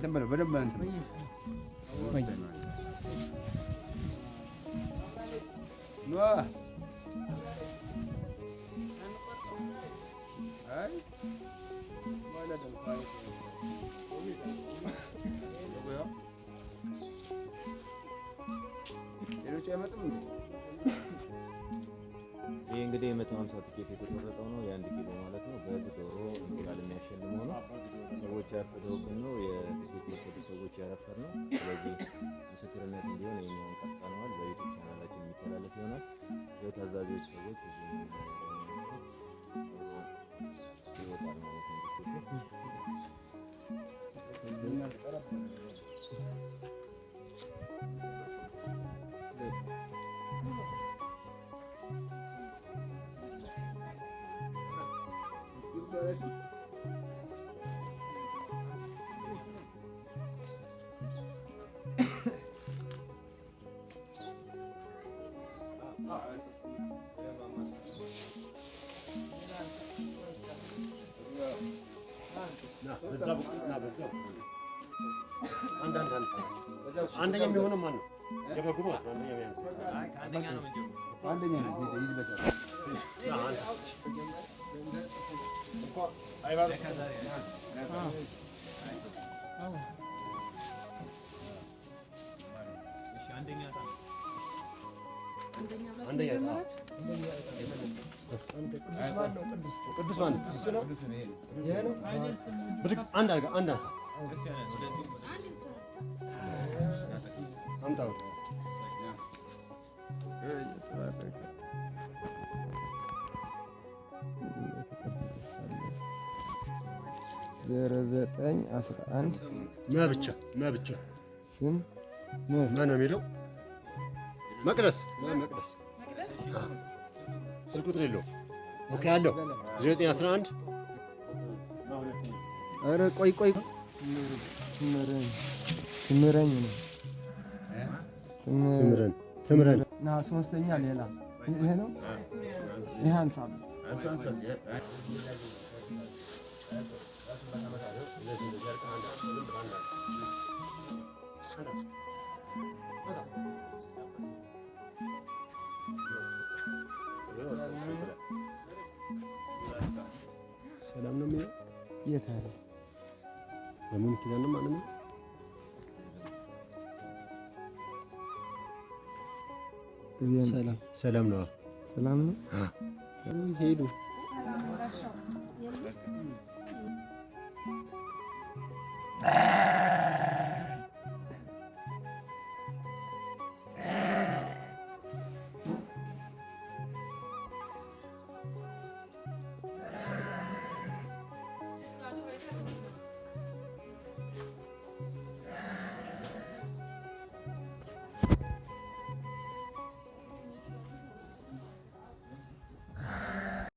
እንትን በለው በደንብ እንትን ኖ አይ ማለት ነው ሌሎች አይመጡም እንዴ? ይሄ እንግዲህ 150 ትኬት የተቆረጠው ነው የ1 ኪሎ ማለት ነው። በግ ዶሮ እንቁላል የሚያሸልመው ነው። ሰዎች ያረፈደውብን ነው የትኬት የወሰዱ ሰዎች ያረፈር ነው። ስለዚህ ምስክርነት እንዲሆን የኛውን ቀርጸነዋል። በዩቲዩብ ቻናላችን የሚተላለፍ ይሆናል። የታዛቢዎች ሰዎች ይወጣል ማለት ነው። አንደኛ የሚሆነው ማን ነው? የበጉ ማለት ነው። አንደኛ ነው አንደኛ ነው ይልበታል። ቅዱስ ማን ነው? አንድ አድርጋ አንድ አንሳ አምጣው 0911 መብቻ ስም ማን ነው የሚለው? መቅደስ ስልክ ቁጥር የለውም። ኦኬ አለው 0911 ኧረ ቆይ ትምረኝ ነው ትምረን ና ሶስተኛ ሌላ ይሄ ነው። ይሄ አንሳብ ሰላም ነው የሚለው የት አለ? ለምን ኪዳን ነው ማለት ነው? ሰላም ነው። ሰላም ነው። ሄዱ ሰላም